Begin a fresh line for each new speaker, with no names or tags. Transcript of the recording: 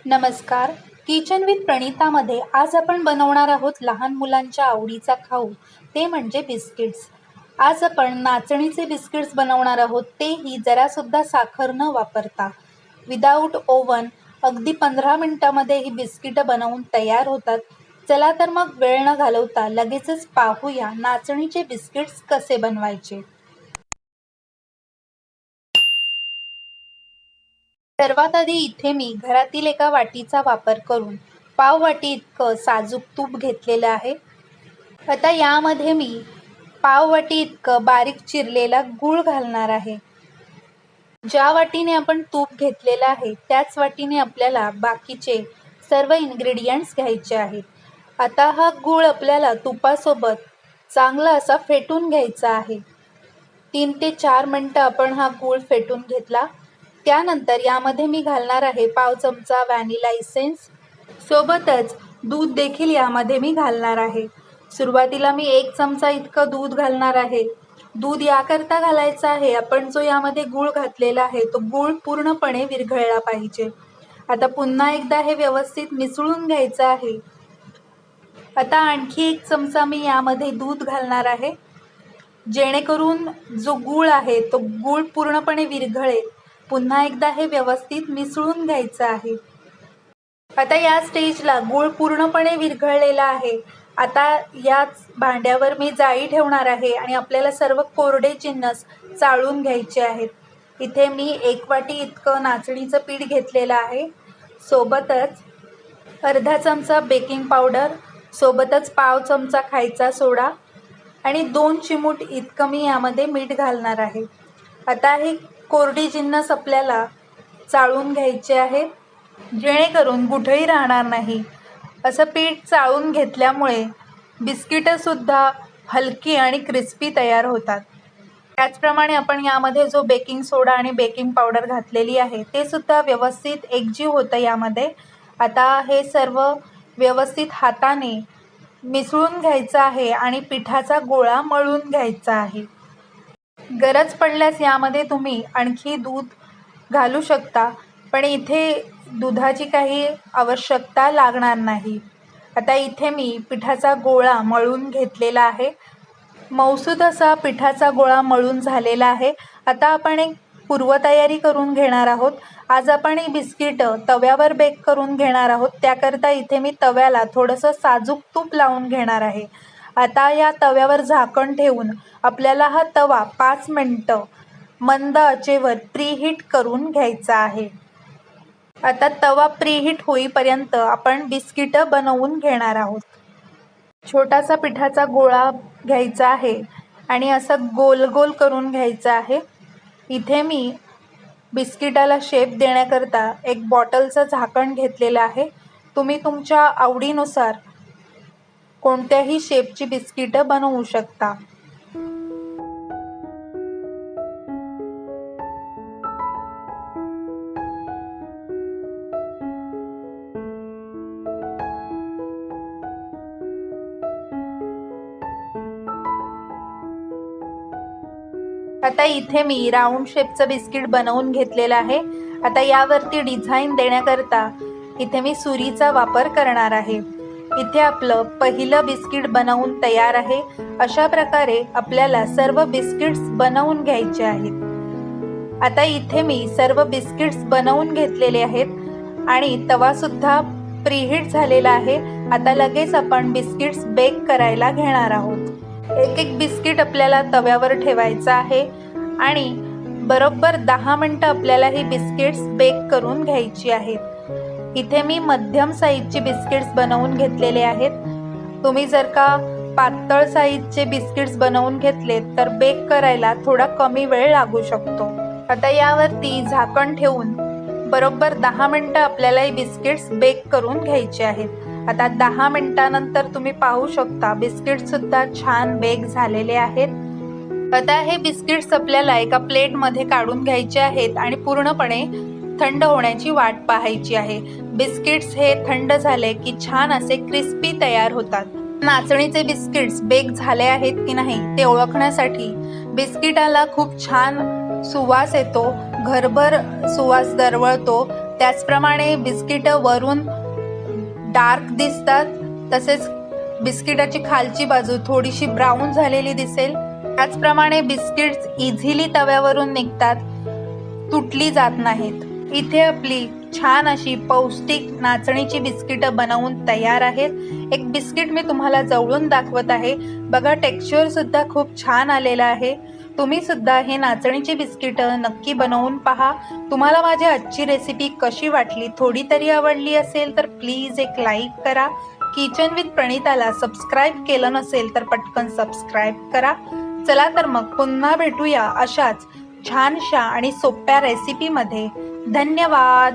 नमस्कार. Kitchen with प्रणितामध्ये आज आपण बनवणार आहोत लहान मुलांच्या आवडीचा खाऊ, ते म्हणजे बिस्किट्स. आज आपण नाचणीचे बिस्किट्स बनवणार आहोत, तेही जरासुद्धा साखर न वापरता. विदाऊट ओव्हन अगदी 15 मिनिटांमध्ये ही बिस्किटं बनवून तयार होतात. चला तर मग वेळ न घालवता लगेचच पाहूया नाचणीचे बिस्किट्स कसे बनवायचे. सर्वात आधी इथे मी घरातील एका वाटीचा वापर करून पाव वाटी इतकं साजूक तूप घेतलेलं आहे. आता यामध्ये मी पाव वाटी इतकं बारीक चिरलेला गूळ घालणार आहे. ज्या वाटीने आपण तूप घेतलेलं आहे त्याच वाटीने आपल्याला बाकीचे सर्व इन्ग्रेडियंट्स घ्यायचे आहेत. आता हा गूळ आपल्याला तुपासोबत चांगला असा फेटून घ्यायचा आहे. 3 ते 4 मिनटं आपण हा गूळ फेटून घेतला. त्यानंतर यामध्ये मी घालणार आहे पाव चमचा व्हॅनिला इसेन्स, सोबतच दूध देखील यामध्ये मी घालणार आहे. सुरुवातीला मी 1 चमचा इतकं दूध घालणार आहे. दूध याकरता घालायचं आहे, आपण जो यामध्ये गूळ घातलेला आहे तो गूळ पूर्णपणे विरघळला पाहिजे. आता पुन्हा एकदा हे व्यवस्थित मिसळून घ्यायचं आहे. आता आणखी 1 चमचा मी यामध्ये दूध घालणार आहे, जेणेकरून जो गूळ आहे तो गूळ पूर्णपणे विरघळेल. पुन्हा एकदा हे व्यवस्थित मिसळून घ्यायचं आहे. आता या स्टेजला गूळ पूर्णपणे विरघळलेला आहे. आता याच भांड्यावर मी जाळी ठेवणार आहे आणि आपल्याला सर्व कोरडे जिन्नस चाळून घ्यायचे आहेत. इथे मी 1 वाटी इतकं नाचणीचं पीठ घेतलेलं आहे, सोबतच अर्धा चमचा बेकिंग पावडर, सोबतच पाव चमचा खायचा सोडा आणि 2 चिमूट इतकं मी यामध्ये मीठ घालणार आहे. आता हे कोरडी जिन्नस आपल्याला चाळून घ्यायचे आहेत, जेणेकरून गुठळी राहणार नाही. असं पीठ चाळून घेतल्यामुळे बिस्किटंसुद्धा हलकी आणि क्रिस्पी तयार होतात. त्याचप्रमाणे आपण यामध्ये जो बेकिंग सोडा आणि बेकिंग पावडर घातलेली आहे ते सुद्धा व्यवस्थित एकजीव होतं यामध्ये. आता हे सर्व व्यवस्थित हाताने मिसळून घ्यायचं आहे आणि पिठाचा गोळा मळून घ्यायचा आहे. गरज पडल्यास यामध्ये तुम्ही आणखी दूध घालू शकता, पण इथे दुधाची काही आवश्यकता लागणार नाही. आता इथे मी पिठाचा गोळा मळून घेतलेला आहे. मऊसूत असा पिठाचा गोळा मळून झालेला आहे. आता आपण एक पूर्वतयारी करून घेणार आहोत. आज आपण ही बिस्किटं तव्यावर बेक करून घेणार आहोत. त्याकरता इथे मी तव्याला थोडंसं साजूक तूप लावून घेणार आहे. आता या तव्यावर झाकण ठेवून आपल्याला हा तवा 5 मिनिटं मंद आचेवर प्रीहीट करून घ्यायचा आहे. आता तवा प्रीहीट होईपर्यंत आपण बिस्किटं बनवून घेणार आहोत. छोटासा पिठाचा गोळा घ्यायचा आहे आणि असं गोल गोल करून घ्यायचं आहे. इथे मी बिस्किटाला शेप देण्याकरता एक बॉटलचं झाकण घेतलेलं आहे. तुम्ही तुमच्या आवडीनुसार कोणत्याही शेपची बिस्किटं बनवू शकता. आता इथे मी राऊंड शेपचं बिस्किट बनवून घेतलेलं आहे. आता यावरती डिझाईन देण्याकरता इथे मी सुरीचा वापर करणार आहे. इथे आपलं पहिलं बिस्किट बनवून तयार आहे. अशा प्रकारे आपल्याला सर्व बिस्किट्स बनवून घ्यायचे आहेत. आता इथे मी सर्व बिस्किट्स बनवून घेतलेले आहेत आणि तवासुद्धा प्रीहीट झालेला आहे. आता लगेच आपण बिस्किट्स बेक करायला घेणार आहोत. एक एक बिस्किट आपल्याला तव्यावर ठेवायचं आहे आणि बरोबर 10 मिनिटं आपल्याला ही बिस्किट्स बेक करून घ्यायची आहेत. इथे मी मध्यम साईजचे बिस्किट्स बनवून घेतलेले आहेत. तुम्ही जर का पातळ साईजचे बिस्किट्स बनवून घेतले तर बेक करायला थोडा कमी वेळ लागू शकतो. आता यावरती झाकण ठेवून बरोबर 10 मिनिटं आपल्याला ही बिस्किट्स बेक करून घ्यायचे आहेत. आता 10 मिनिटानंतर तुम्ही पाहू शकता बिस्किट्ससुद्धा छान बेक झालेले आहेत. आता हे बिस्किट्स आपल्याला एका प्लेटमध्ये काढून घ्यायचे आहेत आणि पूर्णपणे थंड होण्याची वाट पाहायची आहे. बिस्किट्स हे थंड झाले की छान असे क्रिस्पी तयार होतात. नाचणीचे बिस्किट्स बेक झाले आहेत की नाही ते ओळखण्यासाठी बिस्किटाला खूप छान सुवास येतो, घरभर सुवास दरवळतो. त्याचप्रमाणे बिस्किट वरून डार्क दिसतात, तसेच बिस्किटाची खालची बाजू थोडीशी ब्राऊन झालेली दिसेल। त्याचप्रमाणे बिस्किट्स इझिली तव्यावरून निघतात, तुटली जात नाहीत। इथे आपली छान अशी पौष्टिक नाचणीची बिस्किट बनवून तयार आहेत। एक बिस्किट मी तुम्हाला जवळून दाखवत आहे, बघा टेक्स्चर सुद्धा खूप छान आलेलं आहे। तुम्ही सुद्धा हे नाचणीची बिस्किट नक्की बनवून पहा। तुम्हाला माझी आजची रेसिपी कशी वाटली, थोडी तरी आवडली असेल तर प्लीज एक लाईक करा। किचन विथ प्रणिताला सबस्क्राईब केलं नसेल तर पटकन सबस्क्राईब करा। चला तर मग पुन्हा भेटूया अशाच छानशा आणि सोप्या रेसिपीमध्ये। धन्यवाद।